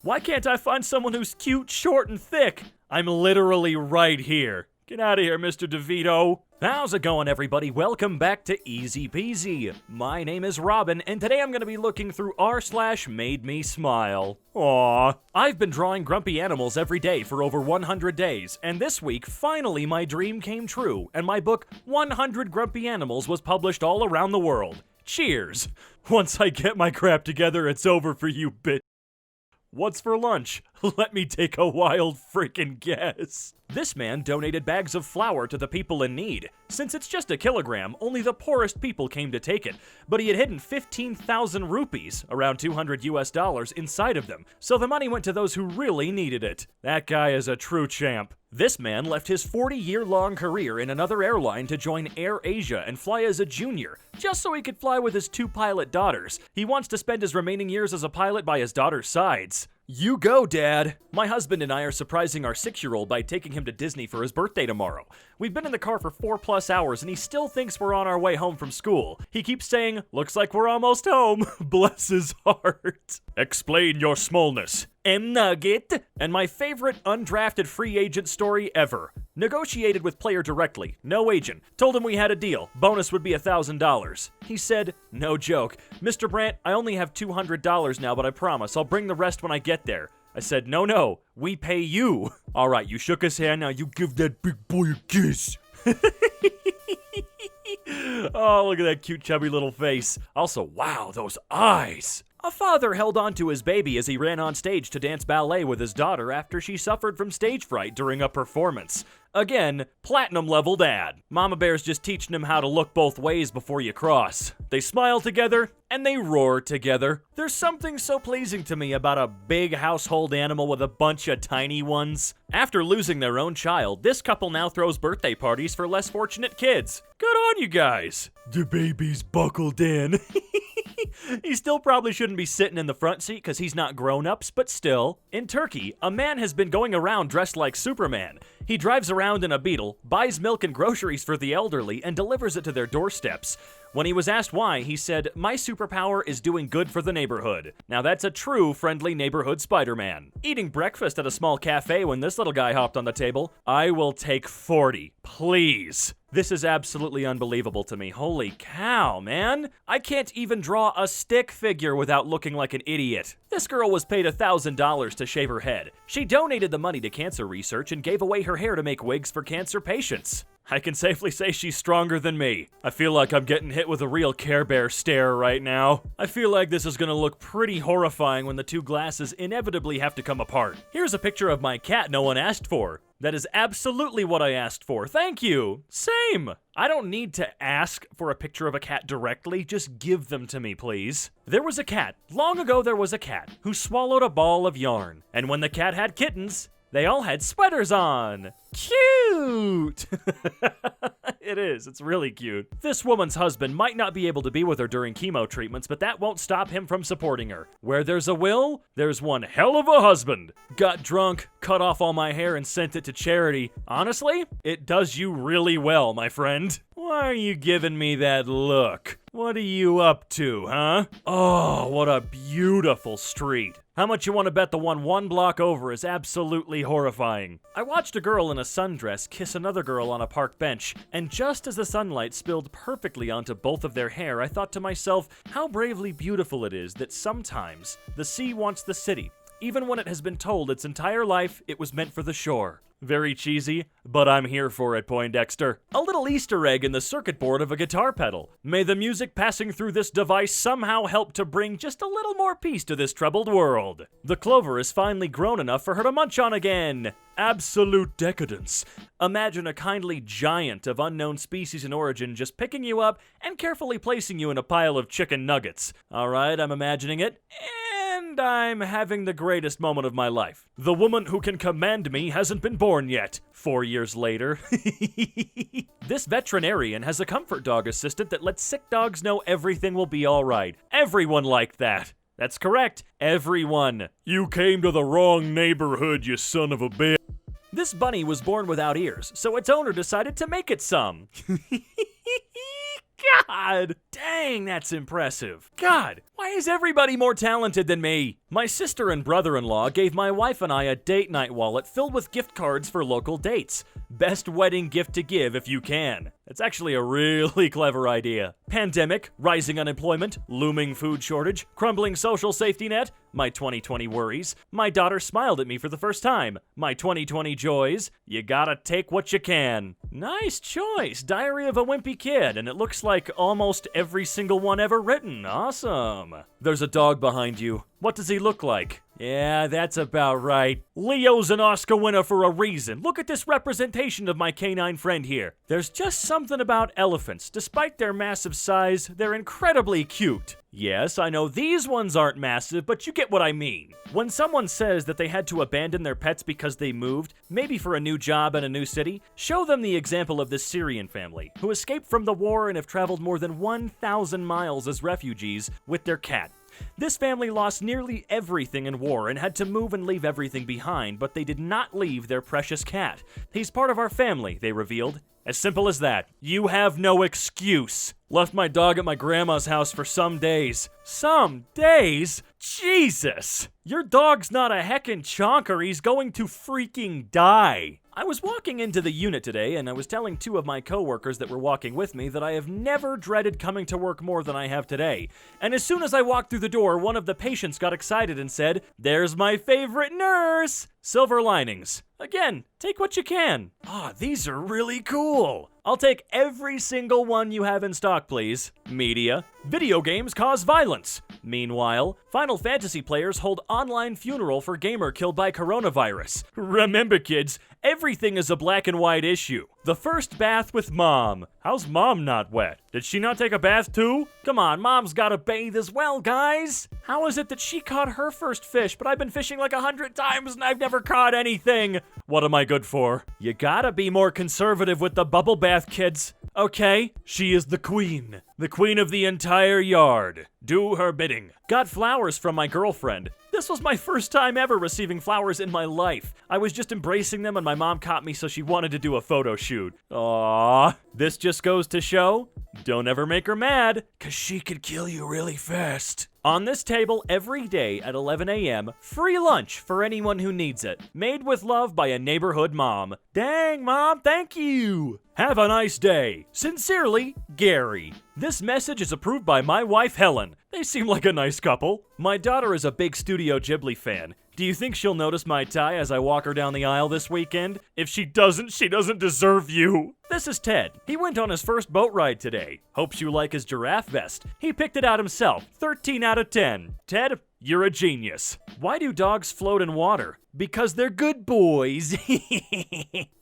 Why can't I find someone who's cute, short, and thick? I'm literally right here. Get out of here, Mr. DeVito. How's it going, everybody? Welcome back to EzPz. My name is Robin, and today I'm going to be looking through r/Mademesmile. Aww. I've been drawing grumpy animals every day for over 100 days, and this week, finally, my dream came true, and my book, 100 Grumpy Animals, was published all around the world. Cheers! Once I get my crap together, it's over for you, bitch. What's for lunch? Let me take a wild freaking guess. This man donated bags of flour to the people in need. Since it's just a kilogram, only the poorest people came to take it. But he had hidden 15,000 rupees, around $200 inside of them, so the money went to those who really needed it. That guy is a true champ. This man left his 40-year-long career in another airline to join Air Asia and fly as a junior, just so he could fly with his 2 pilot daughters. He wants to spend his remaining years as a pilot by his daughter's sides. You go, Dad! My husband and I are surprising our 6-year-old by taking him to Disney for his birthday tomorrow. We've been in the car for 4+ hours and he still thinks we're on our way home from school. He keeps saying, "Looks like we're almost home." Bless his heart. Explain your smallness. Nugget. And my favorite undrafted free agent story ever. Negotiated with player directly, no agent. Told him we had a deal. Bonus would be $1,000. He said, "No joke. Mr. Brandt, I only have $200 now, but I promise I'll bring the rest when I get there." I said, no, we pay you. All right, you shook his hand, now you give that big boy a kiss. Oh, look at that cute, chubby little face. Also, wow, those eyes. A father held on to his baby as he ran on stage to dance ballet with his daughter after she suffered from stage fright during a performance. Again, platinum-level dad. Mama Bear's just teaching him how to look both ways before you cross. They smile together, and they roar together. There's something so pleasing to me about a big household animal with a bunch of tiny ones. After losing their own child, this couple now throws birthday parties for less fortunate kids. Good on you guys. The baby's buckled in. He still probably shouldn't be sitting in the front seat because he's not grown-ups, but still. In Turkey, a man has been going around dressed like Superman. He drives around in a Beetle, buys milk and groceries for the elderly, and delivers it to their doorsteps. When he was asked why, he said, "My superpower is doing good for the neighborhood." Now that's a true friendly neighborhood Spider-Man. Eating breakfast at a small cafe when this little guy hopped on the table. I will take 40, please. This is absolutely unbelievable to me. Holy cow, man. I can't even draw a stick figure without looking like an idiot. This girl was paid $1,000 to shave her head. She donated the money to cancer research and gave away her hair to make wigs for cancer patients. I can safely say she's stronger than me. I feel like I'm getting hit with a real Care Bear stare right now. I feel like this is gonna look pretty horrifying when the two glasses inevitably have to come apart. Here's a picture of my cat no one asked for. That is absolutely what I asked for. Thank you. Same. I don't need to ask for a picture of a cat directly. Just give them to me, please. There was a cat. Long ago, there was a cat who swallowed a ball of yarn. And when the cat had kittens, they all had sweaters on. Cute! It is. It's really cute. This woman's husband might not be able to be with her during chemo treatments, but that won't stop him from supporting her. Where there's a will, there's one hell of a husband. Got drunk, cut off all my hair, and sent it to charity. Honestly, it does you really well, my friend. Why are you giving me that look? What are you up to, huh? Oh, what a beautiful street. How much you want to bet the one block over is absolutely horrifying? I watched a girl in a sundress kiss another girl on a park bench, and just as the sunlight spilled perfectly onto both of their hair, I thought to myself, how bravely beautiful it is that sometimes the sea wants the city, even when it has been told its entire life it was meant for the shore. Very cheesy, but I'm here for it, Poindexter. A little Easter egg in the circuit board of a guitar pedal. May the music passing through this device somehow help to bring just a little more peace to this troubled world. The clover is finally grown enough for her to munch on again. Absolute decadence. Imagine a kindly giant of unknown species and origin just picking you up and carefully placing you in a pile of chicken nuggets. All right, I'm imagining it. And I'm having the greatest moment of my life. The woman who can command me hasn't been born yet. 4 years later. This veterinarian has a comfort dog assistant that lets sick dogs know everything will be all right. Everyone liked that. That's correct. Everyone. You came to the wrong neighborhood, you son of a bitch. This bunny was born without ears, so its owner decided to make it some. God! Dang, that's impressive. God, why is everybody more talented than me? My sister and brother-in-law gave my wife and I a date night wallet filled with gift cards for local dates. Best wedding gift to give if you can. It's actually a really clever idea. Pandemic, rising unemployment, looming food shortage, crumbling social safety net, my 2020 worries, my daughter smiled at me for the first time, my 2020 joys, you gotta take what you can. Nice choice, Diary of a Wimpy Kid, and it looks like almost every single one ever written. Awesome. There's a dog behind you. What does he look like? Yeah, that's about right. Leo's an Oscar winner for a reason. Look at this representation of my canine friend here. There's just something about elephants. Despite their massive size, they're incredibly cute. Yes, I know these ones aren't massive, but you get what I mean. When someone says that they had to abandon their pets because they moved, maybe for a new job in a new city, show them the example of this Syrian family, who escaped from the war and have traveled more than 1,000 miles as refugees with their cat. This family lost nearly everything in war and had to move and leave everything behind, but they did not leave their precious cat. He's part of our family, they revealed. As simple as that. You have no excuse. Left my dog at my grandma's house for some days. Some days? Jesus! Your dog's not a heckin' chonker, he's going to freaking die. I was walking into the unit today, and I was telling two of my coworkers that were walking with me that I have never dreaded coming to work more than I have today. And as soon as I walked through the door, one of the patients got excited and said, "There's my favorite nurse!" Silver linings. Again, take what you can. These are really cool. I'll take every single one you have in stock, please. Media. Video games cause violence. Meanwhile, Final Fantasy players hold online funeral for gamer killed by coronavirus. Remember, kids, everything is a black and white issue. The first bath with mom. How's mom not wet? Did she not take a bath too? Come on, mom's gotta bathe as well, guys. How is it that she caught her first fish, but I've been fishing like 100 times and I've never caught anything? What am I good for? You gotta be more conservative with the bubble bath, kids. Okay, she is the queen of the entire yard. Do her bidding. Got flowers from my girlfriend. This was my first time ever receiving flowers in my life. I was just embracing them and my mom caught me, so she wanted to do a photo shoot. Aww. This just goes to show, don't ever make her mad, 'cause she could kill you really fast. On this table every day at 11 a.m., free lunch for anyone who needs it. Made with love by a neighborhood mom. Dang, Mom, thank you. Have a nice day. Sincerely, Gary. This message is approved by my wife, Helen. They seem like a nice couple. My daughter is a big Studio Ghibli fan. Do you think she'll notice my tie as I walk her down the aisle this weekend? If she doesn't deserve you. This is Ted. He went on his first boat ride today. Hopes you like his giraffe vest. He picked it out himself. 13 out of 10. Ted, you're a genius. Why do dogs float in water? Because they're good boys.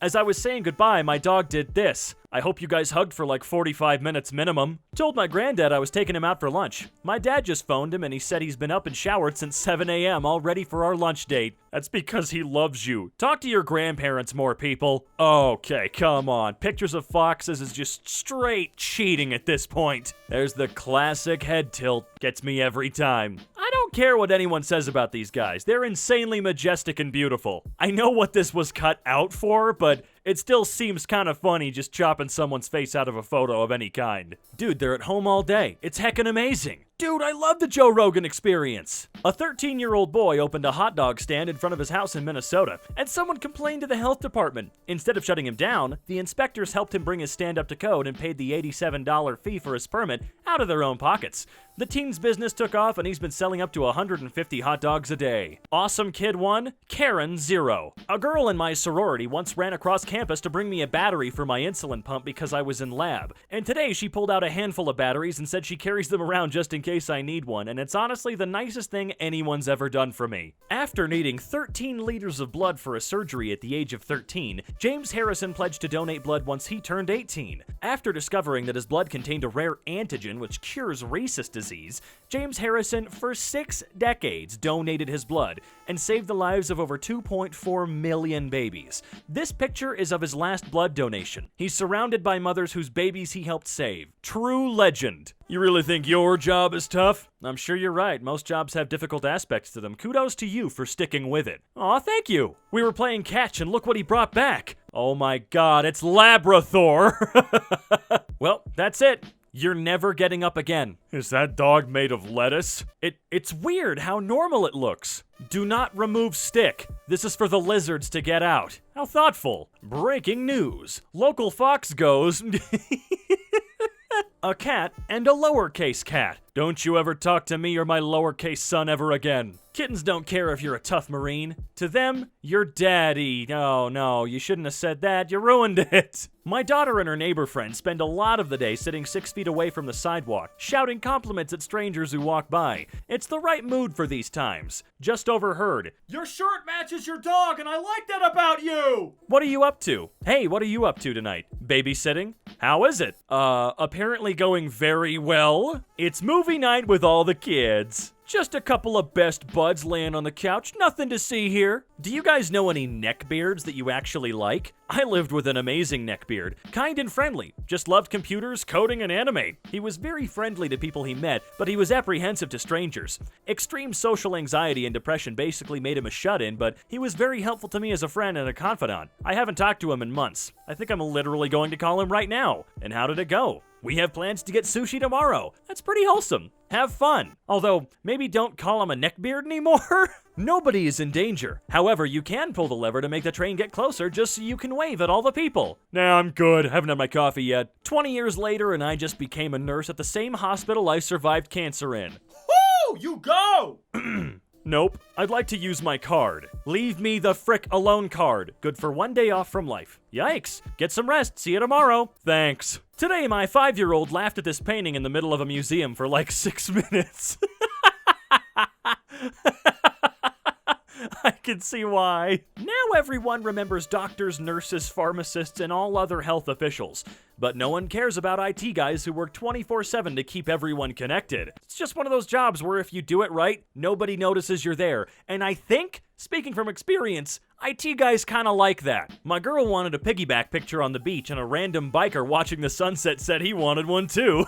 As I was saying goodbye, my dog did this. I hope you guys hugged for like 45 minutes minimum. Told my granddad I was taking him out for lunch. My dad just phoned him and he said he's been up and showered since 7 a.m. all ready for our lunch date. That's because he loves you. Talk to your grandparents more, people. Okay, come on. Pictures of foxes is just straight cheating at this point. There's the classic head tilt. Gets me every time. I don't care what anyone says about these guys. They're insanely majestic and beautiful. I know what this was cut out for, but it still seems kind of funny just chopping someone's face out of a photo of any kind. Dude, they're at home all day. It's heckin' amazing. Dude, I love the Joe Rogan Experience. A 13-year-old boy opened a hot dog stand in front of his house in Minnesota, and someone complained to the health department. Instead of shutting him down, the inspectors helped him bring his stand up to code and paid the $87 fee for his permit out of their own pockets. The teen's business took off and he's been selling up to 150 hot dogs a day. Awesome Kid 1, Karen 0. A girl in my sorority once ran across campus to bring me a battery for my insulin pump because I was in lab. And today she pulled out a handful of batteries and said she carries them around just in case I need one, and it's honestly the nicest thing anyone's ever done for me. After needing 13 liters of blood for a surgery at the age of 13, James Harrison pledged to donate blood once he turned 18. After discovering that his blood contained a rare antigen which cures racist disease, James Harrison, for 6 decades, donated his blood and saved the lives of over 2.4 million babies. This picture is of his last blood donation. He's surrounded by mothers whose babies he helped save. True legend. You really think your job is tough? I'm sure you're right. Most jobs have difficult aspects to them. Kudos to you for sticking with it. Aw, thank you. We were playing catch and look what he brought back. Oh my god, it's Labrador. Well, that's it. You're never getting up again. Is that dog made of lettuce? It's weird how normal it looks. Do not remove stick. This is for the lizards to get out. How thoughtful. Breaking news. Local fox goes... A cat and a lowercase cat. Don't you ever talk to me or my lowercase son ever again. Kittens don't care if you're a tough Marine. To them, you're daddy. No, you shouldn't have said that. You ruined it. My daughter and her neighbor friend spend a lot of the day sitting 6 feet away from the sidewalk, shouting compliments at strangers who walk by. It's the right mood for these times. Just overheard. Your shirt matches your dog and I like that about you! What are you up to? Hey, what are you up to tonight? Babysitting? How is it? Apparently going very well. It's movie night with all the kids. Just a couple of best buds laying on the couch, nothing to see here. Do you guys know any neckbeards that you actually like? I lived with an amazing neckbeard, kind and friendly, just loved computers, coding, and anime. He was very friendly to people he met, but he was apprehensive to strangers. Extreme social anxiety and depression basically made him a shut-in, but he was very helpful to me as a friend and a confidant. I haven't talked to him in months. I think I'm literally going to call him right now. And how did it go? We have plans to get sushi tomorrow. That's pretty wholesome. Have fun. Although, maybe don't call him a neckbeard anymore. Nobody is in danger. However, you can pull the lever to make the train get closer just so you can wave at all the people. Nah, I'm good. Haven't had my coffee yet. 20 years later and I just became a nurse at the same hospital I survived cancer in. Woo! You go! Nope. I'd like to use my card. Leave me the frick alone card. Good for 1 day off from life. Yikes. Get some rest. See you tomorrow. Thanks. Today, my 5-year-old laughed at this painting in the middle of a museum for like 6 minutes. I can see why. Now everyone remembers doctors, nurses, pharmacists, and all other health officials. But no one cares about IT guys who work 24/7 to keep everyone connected. It's just one of those jobs where if you do it right, nobody notices you're there. And I think, speaking from experience, IT guys kinda like that. My girl wanted a piggyback picture on the beach, and a random biker watching the sunset said he wanted one too.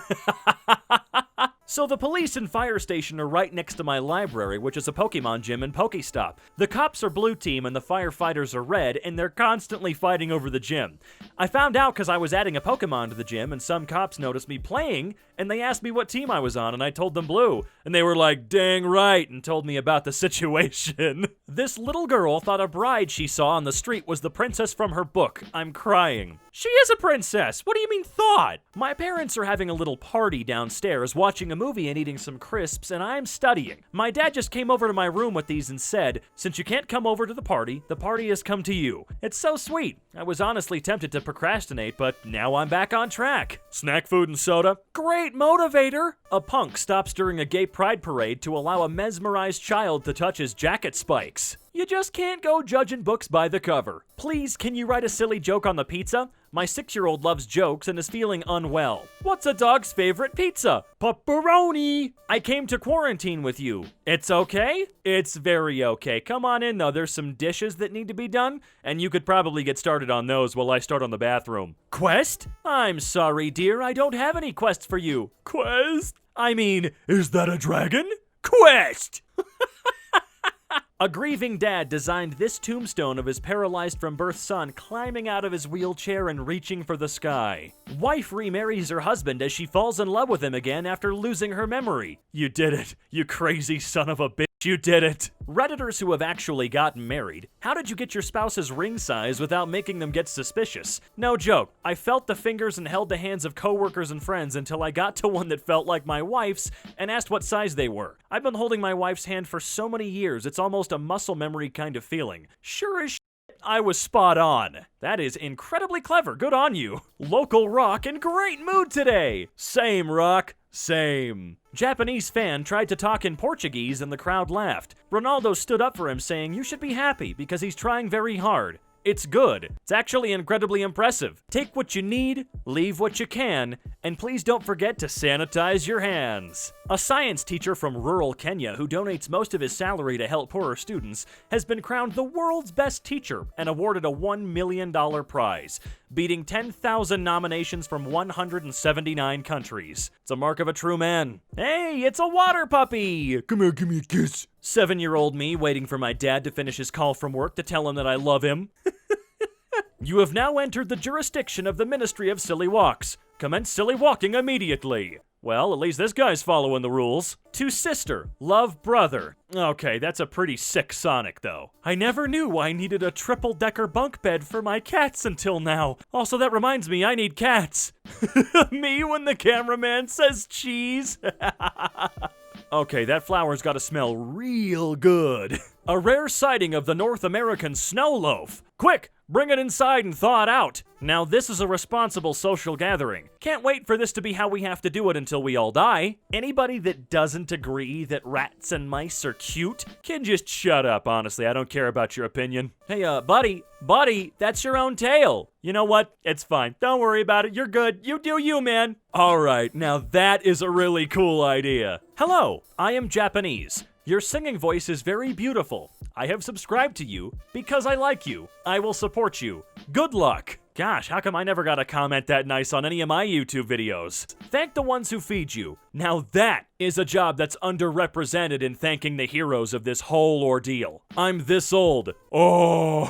So the police and fire station are right next to my library, which is a Pokemon gym and Pokestop. The cops are blue team and the firefighters are red, and they're constantly fighting over the gym. I found out because I was adding a Pokemon to the gym, and some cops noticed me playing, and they asked me what team I was on, and I told them blue. And they were like, dang right, and told me about the situation. This little girl thought a bride she saw on the street was the princess from her book. I'm crying. She is a princess. What do you mean thought? My parents are having a little party downstairs, watching a movie and eating some crisps, and I'm studying. My dad just came over to my room with these and said, since you can't come over to the party has come to you. It's so sweet. I was honestly tempted to procrastinate, but now I'm back on track. Snack food and soda? Great motivator! A punk stops during a gay pride parade to allow a mesmerized child to touch his jacket spikes. You just can't go judging books by the cover. Please, can you write a silly joke on the pizza? My 6-year-old loves jokes and is feeling unwell. What's a dog's favorite pizza? Pepperoni! I came to quarantine with you. It's okay? It's very okay. Come on in though, there's some dishes that need to be done, and you could probably get started on those while I start on the bathroom. Quest? I'm sorry, dear, I don't have any quests for you. Quest? I mean, is that a dragon? Quest! A grieving dad designed this tombstone of his paralyzed from birth son climbing out of his wheelchair and reaching for the sky. Wife remarries her husband as she falls in love with him again after losing her memory. You did it, you crazy son of a bitch, you did it. Redditors who have actually gotten married, how did you get your spouse's ring size without making them get suspicious? No joke, I felt the fingers and held the hands of coworkers and friends until I got to one that felt like my wife's and asked what size they were. I've been holding my wife's hand for so many years, it's almost a muscle memory kind of feeling. Sure as shit, I was spot on. That is incredibly clever, good on you. Local rock in great mood today. Same rock. Same. Japanese fan tried to talk in Portuguese and the crowd laughed. Ronaldo stood up for him saying, you should be happy because he's trying very hard. It's good. It's actually incredibly impressive. Take what you need, leave what you can, and please don't forget to sanitize your hands. A science teacher from rural Kenya who donates most of his salary to help poorer students has been crowned the world's best teacher and awarded a $1 million prize, beating 10,000 nominations from 179 countries. It's a mark of a true man. Hey, it's a water puppy! Come here, give me a kiss. 7-year-old me waiting for my dad to finish his call from work to tell him that I love him. You have now entered the jurisdiction of the Ministry of Silly Walks. Commence silly walking immediately. Well, at least this guy's following the rules. To sister, love brother. Okay, that's a pretty sick Sonic, though. I never knew I needed a triple-decker bunk bed for my cats until now. Also, that reminds me, I need cats. Me when the cameraman says cheese. Okay, that flower's gotta smell real good. A rare sighting of the North American snow loaf. Quick, bring it inside and thaw it out. Now this is a responsible social gathering. Can't wait for this to be how we have to do it until we all die. Anybody that doesn't agree that rats and mice are cute can just shut up, honestly. I don't care about your opinion. Hey, buddy, that's your own tail. You know what? It's fine. Don't worry about it. You're good. You do you, man. All right, now that is a really cool idea. Hello, I am Japanese. Your singing voice is very beautiful. I have subscribed to you because I like you. I will support you. Good luck. Gosh, how come I never got a comment that nice on any of my YouTube videos? Thank the ones who feed you. Now that is a job that's underrepresented in thanking the heroes of this whole ordeal. I'm this old. Oh,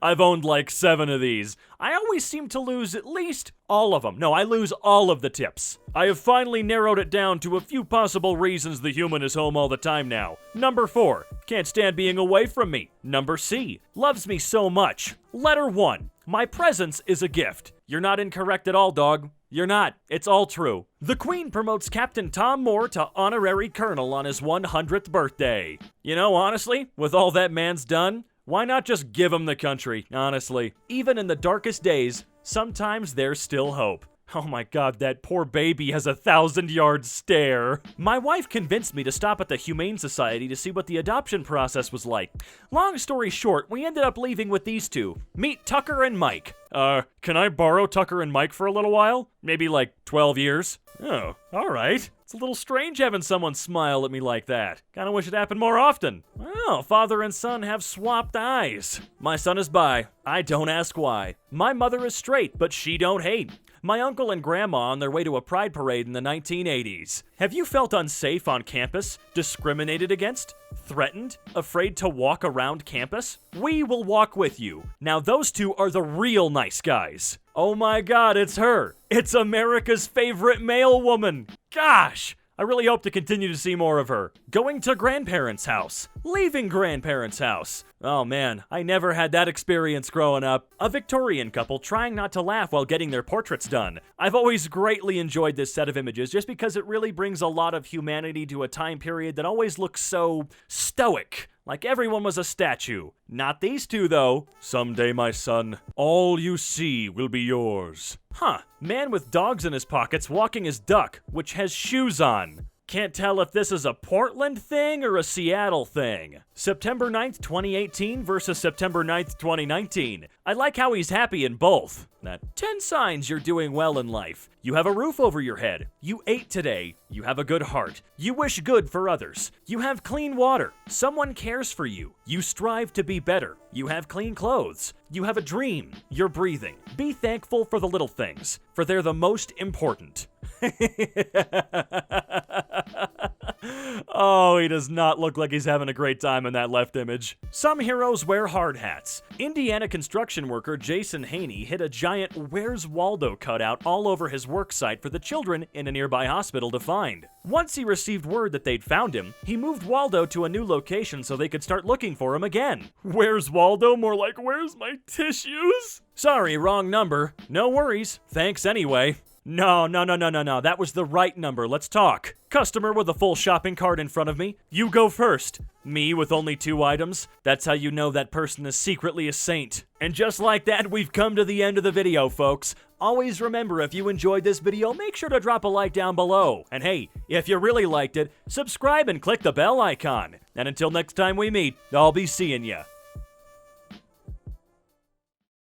I've owned like 7 of these. I always seem to lose at least all of them. No, I lose all of the tips. I have finally narrowed it down to a few possible reasons the human is home all the time now. Number 4, can't stand being away from me. Number C, loves me so much. Letter 1, my presence is a gift. You're not incorrect at all, dog. You're not. It's all true. The Queen promotes Captain Tom Moore to honorary colonel on his 100th birthday. You know, honestly, with all that man's done, why not just give him the country, honestly? Even in the darkest days, sometimes there's still hope. Oh my god, that poor baby has a 1,000-yard stare. My wife convinced me to stop at the Humane Society to see what the adoption process was like. Long story short, we ended up leaving with these two. Meet Tucker and Mike. Can I borrow Tucker and Mike for a little while? Maybe like 12 years? Oh, alright. It's a little strange having someone smile at me like that. Kinda wish it happened more often. Well, father and son have swapped eyes. My son is bi. I don't ask why. My mother is straight, but she don't hate. My uncle and grandma on their way to a pride parade in the 1980s. Have you felt unsafe on campus? Discriminated against? Threatened? Afraid to walk around campus? We will walk with you. Now those two are the real nice guys. Oh my god, it's her. It's America's favorite male woman. Gosh! I really hope to continue to see more of her. Going to grandparents' house. Leaving grandparents' house. Oh man, I never had that experience growing up. A Victorian couple trying not to laugh while getting their portraits done. I've always greatly enjoyed this set of images just because it really brings a lot of humanity to a time period that always looks so stoic. Like everyone was a statue. Not these two, though. Someday, my son, all you see will be yours. Huh. Man with dogs in his pockets walking his duck, which has shoes on. Can't tell if this is a Portland thing or a Seattle thing. September 9th, 2018 versus September 9th, 2019. I like how he's happy in both. That 10 signs you're doing well in life. You have a roof over your head. You ate today. You have a good heart. You wish good for others. You have clean water. Someone cares for you. You strive to be better. You have clean clothes. You have a dream. You're breathing. Be thankful for the little things, for they're the most important. Oh, he does not look like he's having a great time in that left image. Some heroes wear hard hats. Indiana construction worker Jason Haney hid a giant Where's Waldo cutout all over his work site for the children in a nearby hospital to find. Once he received word that they'd found him, he moved Waldo to a new location so they could start looking for him again. Where's Waldo? More like, where's my tissues? Sorry, wrong number. No worries. Thanks anyway. No. That was the right number. Let's talk. Customer with a full shopping cart in front of me. You go first. Me with only 2 items. That's how you know that person is secretly a saint. And just like that, we've come to the end of the video, folks. Always remember, if you enjoyed this video, make sure to drop a like down below. And hey, if you really liked it, subscribe and click the bell icon. And until next time we meet, I'll be seeing ya.